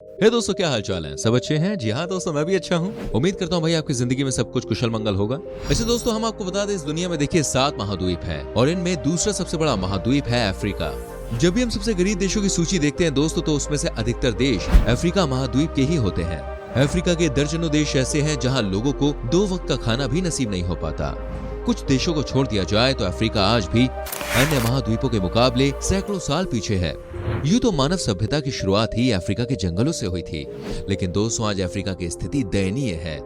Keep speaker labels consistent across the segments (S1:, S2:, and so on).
S1: हे दोस्तों, क्या हाल चाल है? सब अच्छे हैं? जी हाँ दोस्तों, मैं भी अच्छा हूँ। उम्मीद करता हूँ भाई आपकी जिंदगी में सब कुछ कुशल मंगल होगा। वैसे दोस्तों, हम आपको बता दें, इस दुनिया में देखिए 7 महाद्वीप हैं और इनमें दूसरा सबसे बड़ा महाद्वीप है अफ्रीका। जब भी हम सबसे गरीब देशों की सूची देखते हैं दोस्तों, तो उसमें से अधिकतर देश अफ्रीका महाद्वीप के ही होते हैं। अफ्रीका के दर्जनों देश ऐसे हैं जहाँ लोगों को 2 वक्त का खाना भी नसीब नहीं हो पाता। कुछ देशों को छोड़ दिया जाए तो अफ्रीका आज भी अन्य महाद्वीपों के मुकाबले सैकड़ों साल पीछे है। यूं तो मानव सभ्यता की शुरुआत ही अफ्रीका के जंगलों से हुई थी, लेकिन दोस्तों आज अफ्रीका की स्थिति दयनीय है।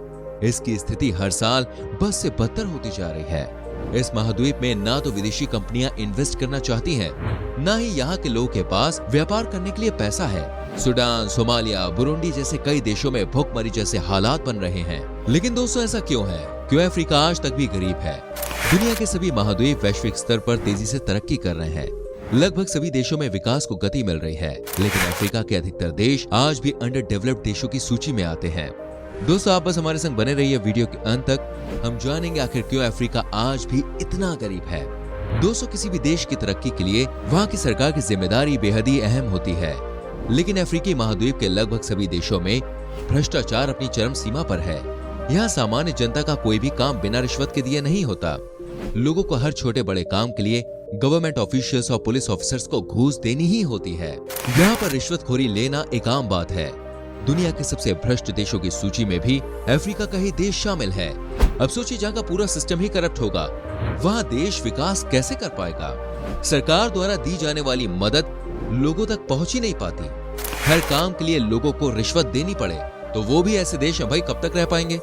S1: इसकी स्थिति हर साल बद से बदतर होती जा रही है। इस महाद्वीप में ना तो विदेशी कंपनियां इन्वेस्ट करना चाहती हैं, ना ही यहाँ के लोगों के पास व्यापार करने के लिए पैसा है। सूडान, सोमालिया, बुरुंडी जैसे कई देशों में भुखमरी जैसे हालात बन रहे हैं। लेकिन दोस्तों ऐसा क्यों है? क्यों अफ्रीका आज तक भी गरीब है? दुनिया के सभी महाद्वीप वैश्विक स्तर पर तेजी से तरक्की कर रहे हैं। लगभग सभी देशों में विकास को गति मिल रही है, लेकिन अफ्रीका के अधिकतर देश आज भी अंडर डेवलप्ड देशों की सूची में आते हैं। दोस्तों आप बस हमारे संग बने रहिए वीडियो के अंत तक। हम जानेंगे आखिर क्यों अफ्रीका आज भी इतना गरीब है। दोस्तों किसी भी देश की तरक्की के लिए वहाँ की सरकार की जिम्मेदारी बेहद ही अहम होती है, लेकिन अफ्रीकी महाद्वीप के लगभग सभी देशों में भ्रष्टाचार अपनी चरम सीमा पर है। यहाँ सामान्य जनता का कोई भी काम बिना रिश्वत के दिए नहीं होता। लोगों को हर छोटे बड़े काम के लिए गवर्नमेंट ऑफिशियल्स और पुलिस ऑफिसर्स को घूस देनी ही होती है। यहाँ पर रिश्वतखोरी लेना एक आम बात है। दुनिया के सबसे भ्रष्ट देशों की सूची में भी अफ्रीका का ही देश शामिल है। अब सोचिए, जहाँ का पूरा सिस्टम ही करप्ट होगा, वहाँ देश विकास कैसे कर पाएगा? सरकार द्वारा दी जाने वाली मदद लोगों तक पहुँच ही नहीं पाती। हर काम के लिए लोगों को रिश्वत देनी पड़े तो वो भी ऐसे देश हैं भाई, कब तक रह पाएंगे?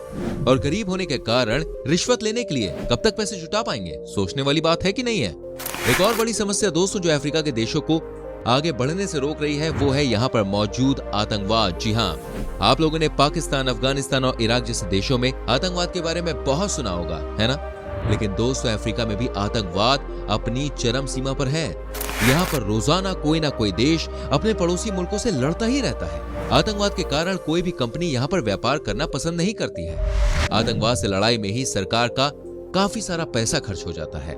S1: और गरीब होने के कारण रिश्वत लेने के लिए कब तक पैसे जुटा पाएंगे? सोचने वाली बात है कि नहीं है? एक और बड़ी समस्या दोस्तों जो अफ्रीका के देशों को आगे बढ़ने से रोक रही है, वो है यहाँ पर मौजूद आतंकवाद। जी हाँ, आप लोगों ने पाकिस्तान, अफगानिस्तान और इराक जैसे देशों में आतंकवाद के बारे में बहुत सुना होगा, है ना? लेकिन दोस्तों अफ्रीका में भी आतंकवाद अपनी चरम सीमा पर है। यहाँ पर रोजाना कोई ना कोई देश अपने पड़ोसी मुल्कों से लड़ता ही रहता है। आतंकवाद के कारण कोई भी कंपनी यहाँ पर व्यापार करना पसंद नहीं करती है। आतंकवाद से लड़ाई में ही सरकार का काफी सारा पैसा खर्च हो जाता है।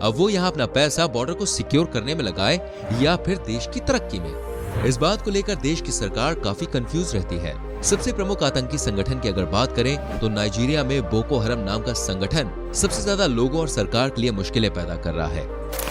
S1: अब वो यहाँ अपना पैसा बॉर्डर को सिक्योर करने में लगाए या फिर देश की तरक्की में। इस बात को लेकर देश की सरकार काफी कंफ्यूज रहती है। सबसे प्रमुख आतंकी संगठन की अगर बात करें तो नाइजीरिया में बोको हरम नाम का संगठन सबसे ज्यादा लोगों और सरकार के लिए मुश्किलें पैदा कर रहा है।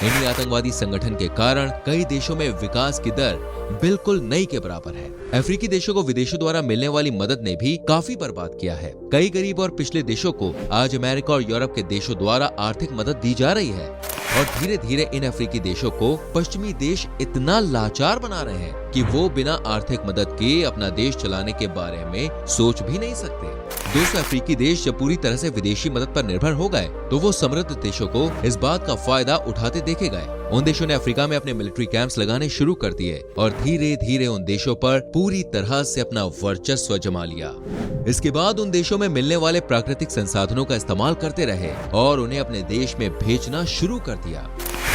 S1: इन्हीं आतंकवादी संगठन के कारण कई देशों में विकास की दर बिल्कुल नहीं के बराबर है। अफ्रीकी देशों को विदेशों द्वारा मिलने वाली मदद ने भी काफी बर्बाद किया है। कई गरीब और पिछले देशों को आज अमेरिका और यूरोप के देशों द्वारा आर्थिक मदद दी जा रही है और धीरे धीरे इन अफ्रीकी देशों को पश्चिमी देश इतना लाचार बना रहे हैं कि वो बिना आर्थिक मदद के अपना देश चलाने के बारे में सोच भी नहीं सकते। दोस्तों अफ्रीकी देश जब पूरी तरह से विदेशी मदद पर निर्भर हो गए तो वो समृद्ध देशों को इस बात का फायदा उठाते देखे गए। उन देशों ने अफ्रीका में अपने मिलिट्री कैंप्स लगाने शुरू कर दिए और धीरे धीरे उन देशों पर पूरी तरह से अपना वर्चस्व जमा लिया। इसके बाद उन देशों में मिलने वाले प्राकृतिक संसाधनों का इस्तेमाल करते रहे और उन्हें अपने देश में भेजना शुरू कर दिया।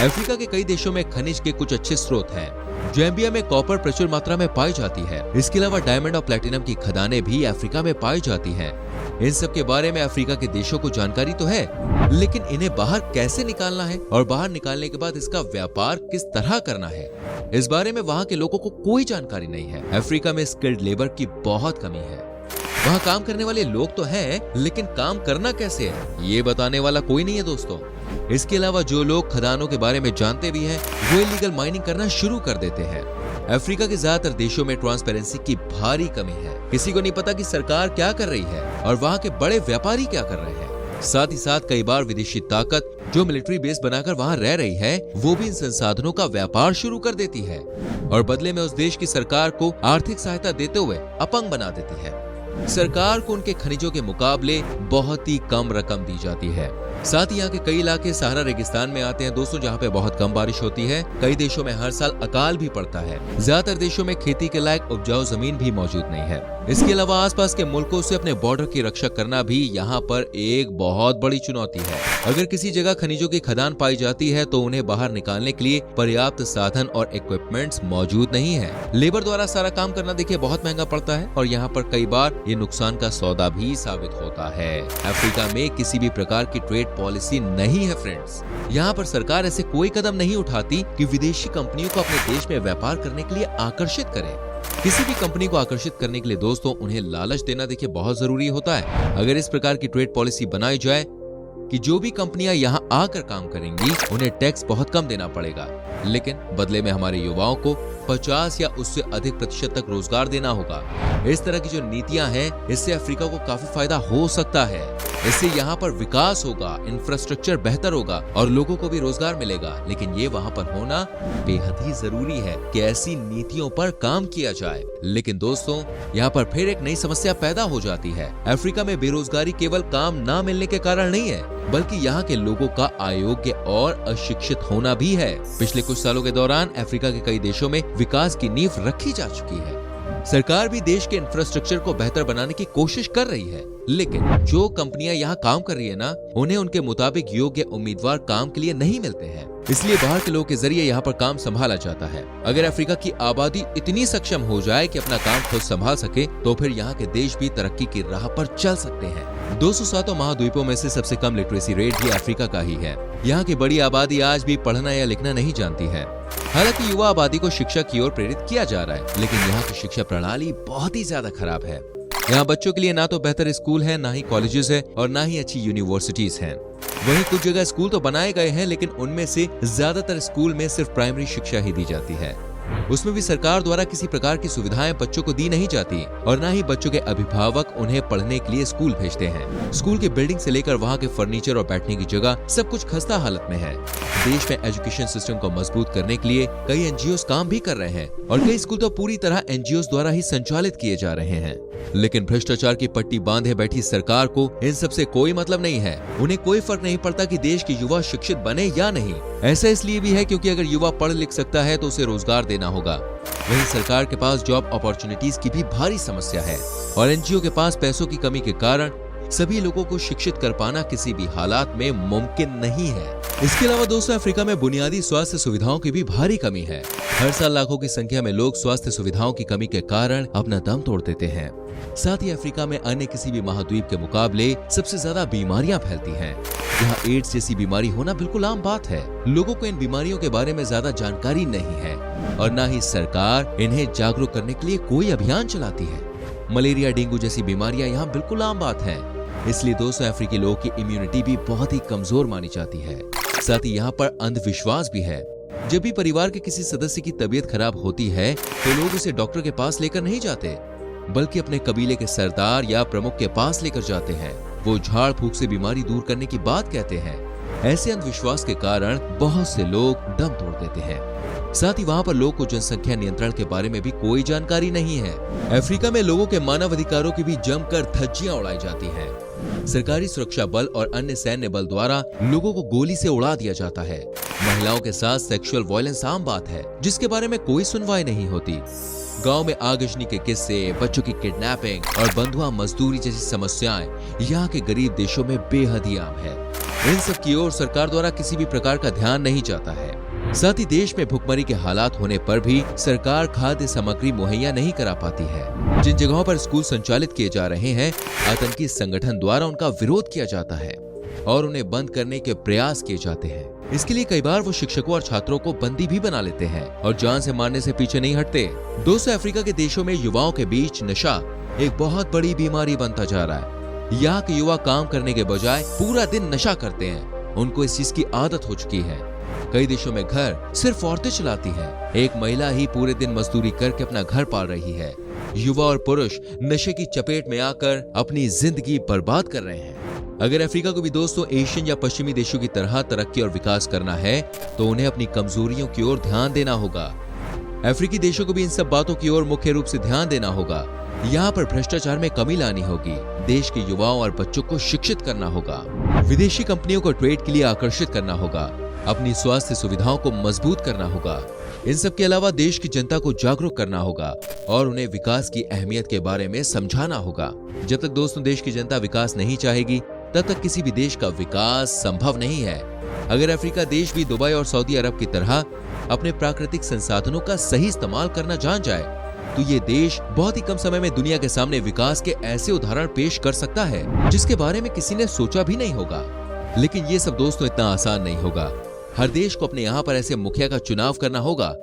S1: अफ्रीका के कई देशों में खनिज के कुछ अच्छे स्रोत हैं। ज़ैम्बिया में कॉपर प्रचुर मात्रा में पाई जाती है। इसके अलावा डायमंड और प्लेटिनम की खदानें भी अफ्रीका में पाई जाती हैं। इन सब के बारे में अफ्रीका के देशों को जानकारी तो है, लेकिन इन्हें बाहर कैसे निकालना है और बाहर निकालने के बाद इसका व्यापार किस तरह करना है, इस बारे में वहाँ के लोगों को कोई जानकारी नहीं है। अफ्रीका में स्किल्ड लेबर की बहुत कमी है। वहाँ काम करने वाले लोग तो हैं, लेकिन काम करना कैसे है ये बताने वाला कोई नहीं है दोस्तों। इसके अलावा जो लोग खदानों के बारे में जानते भी हैं, वो इलीगल माइनिंग करना शुरू कर देते हैं। अफ्रीका के ज्यादातर देशों में ट्रांसपेरेंसी की भारी कमी है। किसी को नहीं पता कि सरकार क्या कर रही है और वहाँ के बड़े व्यापारी क्या कर रहे हैं। साथ ही साथ कई बार विदेशी ताकत जो मिलिट्री बेस बनाकर वहाँ रह रही है, वो भी इन संसाधनों का व्यापार शुरू कर देती है और बदले में उस देश की सरकार को आर्थिक सहायता देते हुए अपंग बना देती है। सरकार को उनके खनिजों के मुकाबले बहुत ही कम रकम दी जाती है। साथ ही यहाँ के कई इलाके सहारा रेगिस्तान में आते हैं दोस्तों, जहाँ पे बहुत कम बारिश होती है। कई देशों में हर साल अकाल भी पड़ता है। ज्यादातर देशों में खेती के लायक उपजाऊ जमीन भी मौजूद नहीं है। इसके अलावा आसपास के मुल्कों से अपने बॉर्डर की रक्षा करना भी यहाँ पर एक बहुत बड़ी चुनौती है। अगर किसी जगह खनिजों की खदान पाई जाती है तो उन्हें बाहर निकालने के लिए पर्याप्त साधन और इक्विपमेंट्स मौजूद नहीं है। लेबर द्वारा सारा काम करना देखिए बहुत महंगा पड़ता है और यहाँ पर कई बार ये नुकसान का सौदा भी साबित होता है। अफ्रीका में किसी भी प्रकार की ट्रेड ट्रेड पॉलिसी नहीं है फ्रेंड्स। यहाँ पर सरकार ऐसे कोई कदम नहीं उठाती कि विदेशी कंपनियों को अपने देश में व्यापार करने के लिए आकर्षित करे। किसी भी कंपनी को आकर्षित करने के लिए दोस्तों उन्हें लालच देना देखिए बहुत जरूरी होता है। अगर इस प्रकार की ट्रेड पॉलिसी बनाई जाए कि जो भी कंपनियां यहां आकर काम करेंगी उन्हें टैक्स बहुत कम देना पड़ेगा, लेकिन बदले में हमारे युवाओं को 50 या उससे अधिक प्रतिशत तक रोजगार देना होगा। इस तरह की जो नीतियां हैं इससे अफ्रीका को काफी फायदा हो सकता है। इससे यहाँ पर विकास होगा, इंफ्रास्ट्रक्चर बेहतर होगा और लोगों को भी रोजगार मिलेगा। लेकिन ये वहाँ पर होना बेहद ही जरूरी है कि ऐसी नीतियों पर काम किया जाए। लेकिन दोस्तों यहाँ पर फिर एक नई समस्या पैदा हो जाती है। अफ्रीका में बेरोजगारी केवल काम ना मिलने के कारण नहीं है, बल्कि यहाँ के लोगों का अयोग्य और अशिक्षित होना भी है। पिछले कुछ सालों के दौरान अफ्रीका के कई देशों में विकास की नींव रखी जा चुकी है। सरकार भी देश के इंफ्रास्ट्रक्चर को बेहतर बनाने की कोशिश कर रही है, लेकिन जो कंपनियां यहाँ काम कर रही है ना, उन्हें उनके मुताबिक योग्य उम्मीदवार काम के लिए नहीं मिलते हैं। इसलिए बाहर के लोगों के जरिए यहाँ पर काम संभाला जाता है। अगर अफ्रीका की आबादी इतनी सक्षम हो जाए कि अपना काम खुद संभाल सके, तो फिर यहाँ के देश भी तरक्की की राह पर चल सकते हैं। 207 महाद्वीपों में से सबसे कम लिटरेसी रेट भी अफ्रीका का ही है। यहाँ की बड़ी आबादी आज भी पढ़ना या लिखना नहीं जानती है। हालांकि युवा आबादी को शिक्षा की ओर प्रेरित किया जा रहा है, लेकिन यहाँ की शिक्षा प्रणाली बहुत ही ज्यादा खराब है। यहाँ बच्चों के लिए ना तो बेहतर स्कूल है, ना ही कॉलेजेस है और ना ही अच्छी यूनिवर्सिटीज हैं। वहीं कुछ जगह स्कूल तो बनाए गए हैं, लेकिन उनमें से ज्यादातर स्कूल में सिर्फ प्राइमरी शिक्षा ही दी जाती है। उसमें भी सरकार द्वारा किसी प्रकार की सुविधाएं बच्चों को दी नहीं जाती और ना ही बच्चों के अभिभावक उन्हें पढ़ने के लिए स्कूल भेजते हैं। स्कूल के बिल्डिंग से लेकर वहाँ के फर्नीचर और बैठने की जगह सब कुछ खस्ता हालत में है। देश में एजुकेशन सिस्टम को मजबूत करने के लिए कई एनजीओ काम भी कर रहे हैं और कई स्कूल तो पूरी तरह एनजीओ द्वारा ही संचालित किए जा रहे हैं। लेकिन भ्रष्टाचार की पट्टी बांधे बैठी सरकार को इन सब से कोई मतलब नहीं है। उन्हें कोई फर्क नहीं पड़ता कि देश के युवा शिक्षित बने या नहीं। ऐसा इसलिए भी है क्योंकि अगर युवा पढ़ लिख सकता है तो उसे रोजगार देना होगा। वहीं सरकार के पास जॉब अपॉर्चुनिटीज की भी भारी समस्या है और एनजीओ के पास पैसों की कमी के कारण सभी लोगों को शिक्षित कर पाना किसी भी हालात में मुमकिन नहीं है। इसके अलावा दोस्तों अफ्रीका में बुनियादी स्वास्थ्य सुविधाओं की भी भारी कमी है। हर साल लाखों की संख्या में लोग स्वास्थ्य सुविधाओं की कमी के कारण अपना दम तोड़ देते हैं। साथ ही अफ्रीका में अन्य किसी भी महाद्वीप के मुकाबले सबसे ज्यादा बीमारियां फैलती हैं। यहाँ एड्स जैसी बीमारी होना बिल्कुल आम बात है। लोगों को इन बीमारियों के बारे में ज्यादा जानकारी नहीं है और न ही सरकार इन्हें जागरूक करने के लिए कोई अभियान चलाती है। मलेरिया, डेंगू जैसी बीमारियां यहाँ बिल्कुल आम बात है। इसलिए दोस्तों अफ्रीकी लोगों की इम्यूनिटी भी बहुत ही कमजोर मानी जाती है। साथ ही यहाँ पर अंधविश्वास भी है। जब भी परिवार के किसी सदस्य की तबीयत खराब होती है तो लोग उसे डॉक्टर के पास लेकर नहीं जाते, बल्कि अपने कबीले के सरदार या प्रमुख के पास लेकर जाते हैं। वो झाड़ फूक से बीमारी दूर करने की बात कहते हैं। ऐसे अंधविश्वास के कारण बहुत से लोग दम तोड़ देते हैं। साथ ही वहाँ पर लोगों को जनसंख्या नियंत्रण के बारे में भी कोई जानकारी नहीं है। अफ्रीका में लोगों के मानव अधिकारों की भी जमकर धज्जियां उड़ाई जाती हैं। सरकारी सुरक्षा बल और अन्य सैन्य बल द्वारा लोगों को गोली से उड़ा दिया जाता है। महिलाओं के साथ सेक्सुअल वायलेंस आम बात है, जिसके बारे में कोई सुनवाई नहीं होती। गांव में आगजनी के किस्से, बच्चों की किडनैपिंग और बंधुआ मजदूरी जैसी समस्याएं यहाँ के गरीब देशों में बेहद ही आम है। इन सब की ओर सरकार द्वारा किसी भी प्रकार का ध्यान नहीं जाता है। साथ ही देश में भुखमरी के हालात होने पर भी सरकार खाद्य सामग्री मुहैया नहीं करा पाती है। जिन जगहों पर स्कूल संचालित किए जा रहे हैं, आतंकी संगठन द्वारा उनका विरोध किया जाता है और उन्हें बंद करने के प्रयास किए जाते हैं। इसके लिए कई बार वो शिक्षकों और छात्रों को बंदी भी बना लेते हैं और जान से मारने से पीछे नहीं हटते। दोस्तों अफ्रीका के देशों में युवाओं के बीच नशा एक बहुत बड़ी बीमारी बनता जा रहा है। यहाँ के युवा काम करने के बजाय पूरा दिन नशा करते हैं। उनको इस चीज की आदत हो चुकी है। कई देशों में घर सिर्फ औरतें चलाती हैं। एक महिला ही पूरे दिन मजदूरी करके अपना घर पाल रही है। युवा और पुरुष नशे की चपेट में आकर अपनी जिंदगी बर्बाद कर रहे हैं। अगर अफ्रीका को भी दोस्तों एशियन या पश्चिमी देशों की तरह तरक्की और विकास करना है तो उन्हें अपनी कमजोरियों की ओर ध्यान देना होगा। अफ्रीकी देशों को भी इन सब बातों की ओर मुख्य रूप से ध्यान देना होगा। यहाँ पर भ्रष्टाचार में कमी लानी होगी। देश के युवाओं और बच्चों को शिक्षित करना होगा। विदेशी कंपनियों को ट्रेड के लिए आकर्षित करना होगा। अपनी स्वास्थ्य सुविधाओं को मजबूत करना होगा। इन सब के अलावा देश की जनता को जागरूक करना होगा और उन्हें विकास की अहमियत के बारे में समझाना होगा। जब तक दोस्तों देश की जनता विकास नहीं चाहेगी, तब तक किसी भी देश का विकास संभव नहीं है। अगर अफ्रीका देश भी दुबई और सऊदी अरब की तरह अपने प्राकृतिक संसाधनों का सही इस्तेमाल करना जान जाए, तो ये देश बहुत ही कम समय में दुनिया के सामने विकास के ऐसे उदाहरण पेश कर सकता है जिसके बारे में किसी ने सोचा भी नहीं होगा। लेकिन ये सब दोस्तों इतना आसान नहीं होगा। हर देश को अपने यहाँ पर ऐसे मुखिया का चुनाव करना होगा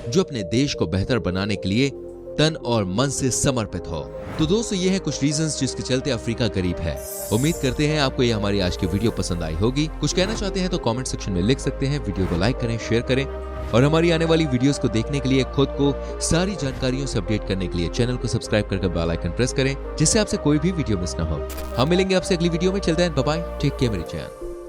S1: जो अपने देश को बेहतर बनाने के लिए तन और मन से समर्पित हो। तो दोस्तों ये है कुछ रीजंस जिसके चलते अफ्रीका गरीब है। उम्मीद करते हैं आपको ये हमारी आज की वीडियो पसंद आई होगी। कुछ कहना चाहते हैं तो कमेंट सेक्शन में लिख सकते हैं। वीडियो को लाइक करें, शेयर करें और हमारी आने वाली वीडियोस को देखने के लिए, खुद को सारी जानकारियों से अपडेट करने के लिए चैनल को सब्सक्राइब करके बेल आइकन प्रेस करें, जिससे आपसे कोई भी वीडियो मिस ना हो। हम मिलेंगे आपसे अगली वीडियो में। चलते हैं, बाय बाय, टेक केयर मेरी जान।